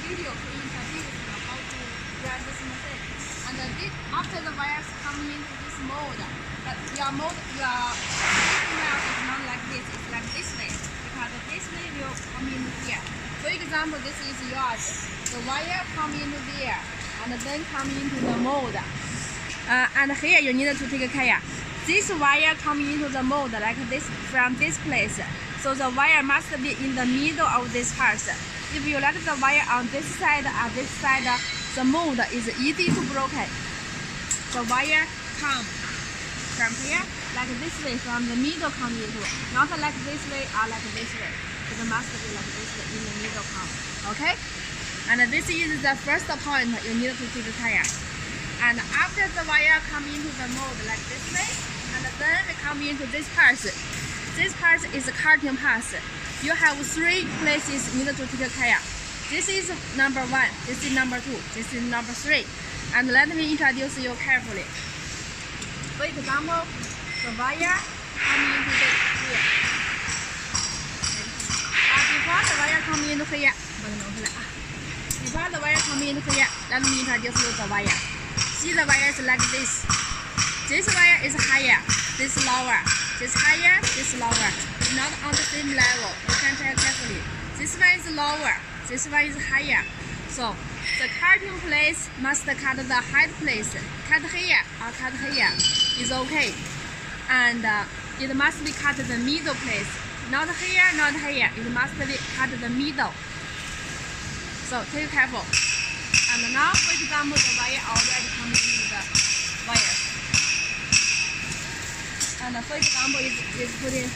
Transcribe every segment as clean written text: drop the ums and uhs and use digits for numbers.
video to introduce you how to run this machine. And after the wires come into this mode, but your mouse is not like this, it's like this way. Because this way will come in here. For example, this is yours. The wire come into there and then come into the mode. And here you need to take care. This wire come into the mode like this from this place. So the wire must be in the middle of this part. If you let the wire on this side and this side, the mode is easy to broken. The wire come from here like this way, from the middle come into, not like this way or like this way. It must be like this way in the middle come. Okay? And this is the first point you need to take care. And after the wire come into the mode like this way, and then we come into this part. This part is cutting path. You have 3 places you need to take care. This is number 1, this is number 2, this is number 3. And let me introduce you carefully. For example, the wire coming into here. Before the wire coming into here, before the wire coming into here, let me introduce you the wire. See, the wire is like this. This wire is higher, this lower. This higher, this lower. It's not on the same level. You can check carefully. This one is lower, this one is higher. So the cutting place must cut the height place. Cut here or cut here is okay. And it must be cut the middle place. Not here, not here. It must be cut the middle. So take careful. And now, for example, the wire already comes into the wire. And for example, is put in,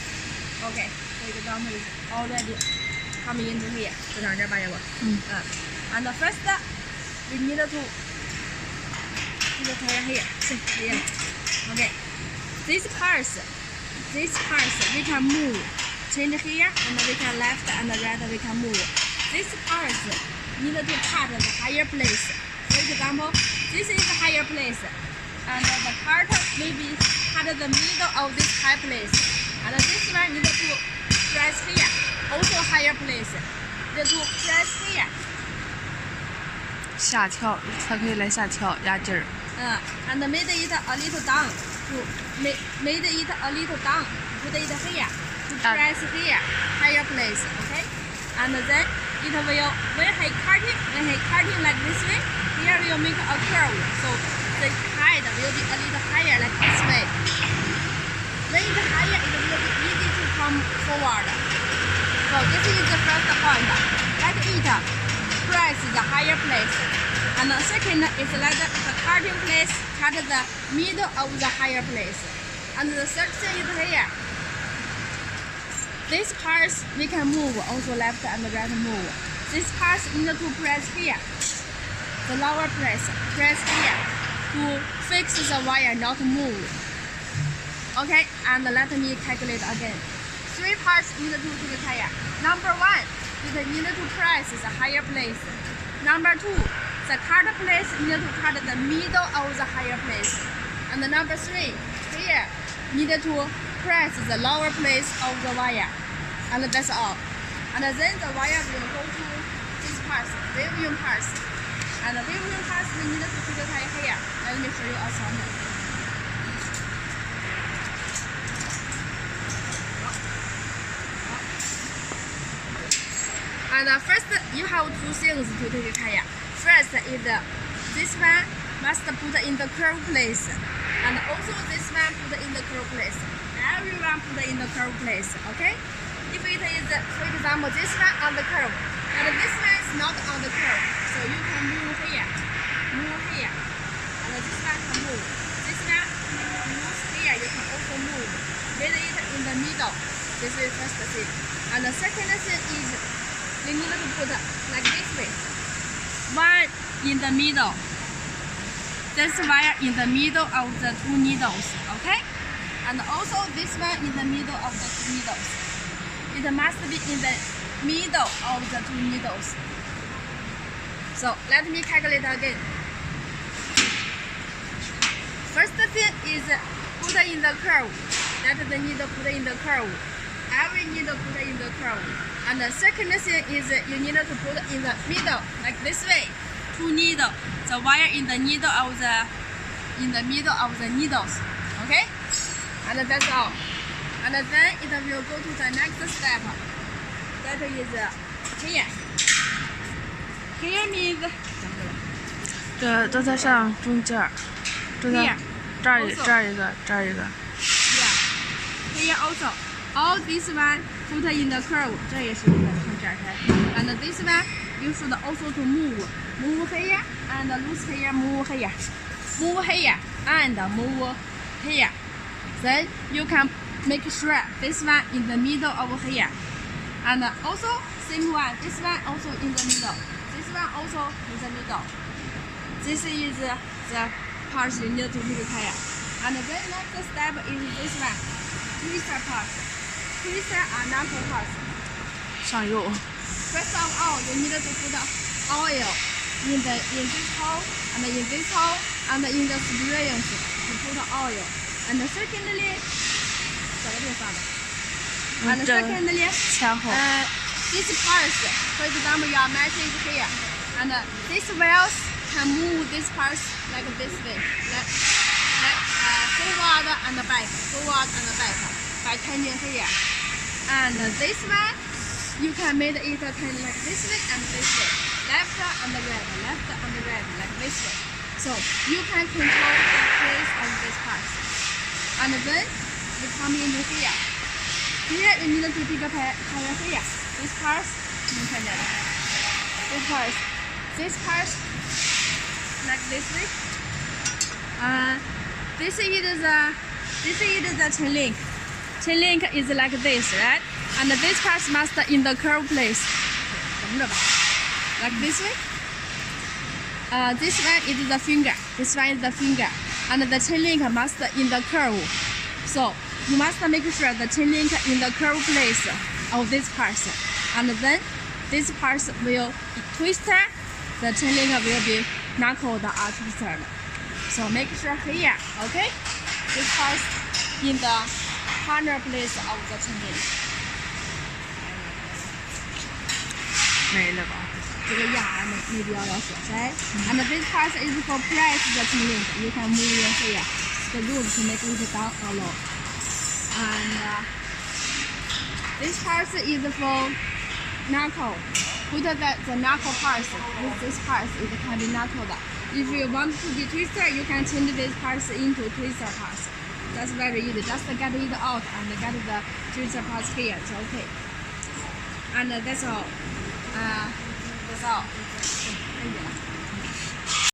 okay, for example, is already coming into here. And first, we need to here. Okay, this parts we can move. Change here, and we can left and right we can move. This parts need to cut the higher place. For example, this is the higher place, and the part may be cut the middle of this high place. And this one need to press here, also higher place. Need to press here. 下翘才可以来下翘压劲儿。And made it a little down. To made it a little down. Put it here. To press here, higher place. Okay. And then it will when he cutting like this way, here will make a curve. So the height will be a little higher like this way. When it's higher, it will be easy to come forward. So this is the first point. Let it press the higher place. And the second is let the cutting place cut the middle of the higher place. And the third thing is here. These parts we can move, also left and right move. These parts need to press here. The lower press here to fix the wire not move. Okay, and let me calculate again. 3 parts need to take care. Number 1, you need to press the higher place. Number 2, the cut place need to cut the middle of the higher place. And number 3, here need to press the lower place of the wire. And that's all. And then the wire will go to this part, weaving parts. And the weaving parts we need to take care here. Let me show you a sample. And first, you have 2 things to take care. First is this one must put in the curve place, and also this one put in the curve place. Everyone put in the curve place. Okay? If it is, for example, this one on the curve, and this one is not on the curve, so you can move here, and this one can move. This one moves here, you can also move. With it in the middle. This is first thing. And the second thing is we need to put like this way. One in the middle. This wire in the middle of the 2 needles. Okay? And also this one in the middle of the 2 needles. It must be in the middle of the 2 needles. So let me calculate again. First thing is put in the curve. Let the needle put in the curve. every needle put in the curve. And the second thing is you need to put in the middle, like this way. Two needle, the wire in the middle of the needles. Okay? And that's all. And then it will go to the next step. That is here. Here means 这都在上中间儿，这在 here. 这儿一个，这儿一个。 Yeah. Here also. All this one put in the curve. 这也是一个从这儿开始。And this one you should also to move. Move here and loose here. Move here. Move here and move here. Then you can make sure this one in the middle over here. And also same one. This one also in the middle. This one also in the middle. This is the part you need to prepare. And the next step is this one. Twister part. Twister are knuckle parts. 上釉。 First of all, you need to put oil in this hole and in this hole and in the springs to put oil. And secondly, 这个地方的。And 这 secondly, 前后。 this parts, for example, your match is here, and these wheels can move these parts like this way, forward and back, by turning here. And this one, you can make it turn like this way and this way, left and right, like this way. So you can control the place of this part. And then you come in here. Here you need to prepare here. This part, this part, like this way. This is the chain link. Chain link is like this, right? And this part must in the curve place. Like this way. This one is the finger. This one is the finger. And the chain link must in the curve. So you must make sure the chain link in the curve place of this part. And then this part will twist. The chain link will be knuckled or twisted. So make sure here, okay? This part in the corner place of the chain link. 没了吧？这个牙没必要要说噻。And this part is for press the chain link. You can move it here. The room to make it down or low. And this part is for knuckle. Put the knuckle parts with this part, it can be knuckled. If you want to be twisted, you can change these parts into twister parts. That's very easy. Just get it out and get the twister parts here. It's okay. And that's all. That's all.